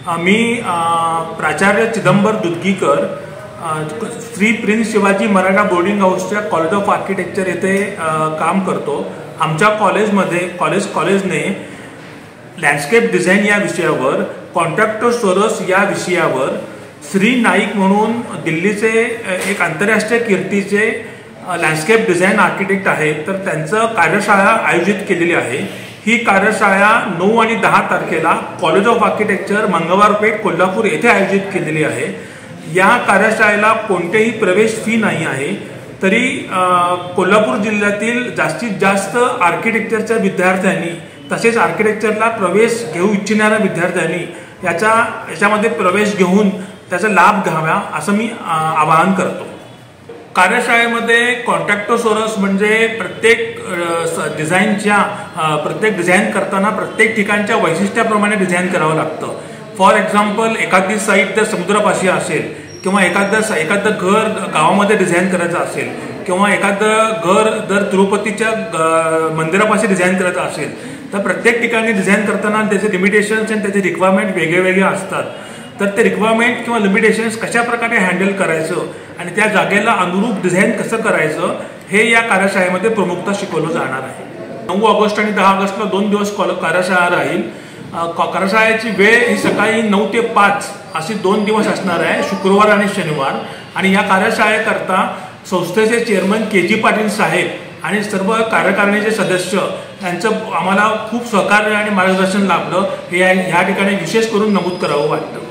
मी प्राचार्य Chidambar दुधगीकर Shri prince Shivaji Maratha boarding हाऊसच्या college of architecture येथे काम करतो। आमच्या कॉलेजने लँडस्केप डिझाईन या विषयावर, कॉन्ट्रॅक्टर सोरस या विषयावर श्री नाईक म्हणून दिल्लीचे एक आंतरराष्ट्रीय कीर्तीचे लँडस्केप डिझाईन आर्किटेक्ट आहेत, तर त्यांचं कार्यशाळा आयोजित केलेली आहे। ही कार्यशाळा 9 आणि 10 तारखेला college of architecture Mangalwarpeth Kolhapur येथे आयोजित केलेली आहे। या कार्यशाळेला कोणतेही प्रवेश फी नाही आहे, तरी कोल्हापूर जिल्ह्यातील जास्तीत जास्त आर्किटेक्चरच्या विद्यार्थ्यांनी तसेच आर्किटेक्चरला प्रवेश घेऊ इच्छिणाऱ्या विद्यार्थ्यांनी याच्यामध्ये प्रवेश घेऊन त्याचा लाभ घ्यावा असं मी आवाहन करतो। कार्यशाळेमध्ये कॉन्ट्रॅक्टर सोरस म्हणजे प्रत्येक डिझाईन करताना प्रत्येक ठिकाणच्या वैशिष्ट्याप्रमाणे डिझाईन करावं लागतं। फॉर एक्झाम्पल, एखादी साईट जर समुद्रापाशी असेल किंवा एखादं घर गावामध्ये डिझाईन करायचं असेल किंवा एखादं घर जर तिरुपतीच्या मंदिरापाशी डिझाईन करायचं असेल, तर प्रत्येक ठिकाणी डिझाईन करताना त्याचे लिमिटेशन्स आणि त्याचे रिक्वायरमेंट वेगळे असतात। तर ते रिक्वायरमेंट किंवा लिमिटेशन्स कशा प्रकारे हँडल करायचं आणि त्या जागेला अनुरूप डिझाईन कसं करायचं हे या कार्यशाळेमध्ये प्रमुखता शिकवलं जाणार आहे। 9 ऑगस्ट आणि 10 ऑगस्टला 2 दिवस कार्यशाळा राहील। कार्यशाळेची वेळ ही सकाळी 9 ते 5 अशी 2 दिवस असणार आहे, शुक्रवार आणि शनिवार। आणि या कार्यशाळेकरता संस्थेचे चेअरमन के.जी. पाटील साहेब आणि सर्व कार्यकारिणीचे सदस्य यांचं आम्हाला खूप सहकार्य आणि मार्गदर्शन लाभलं, हे ह्या ठिकाणी विशेष करून नमूद करावं वाटतं।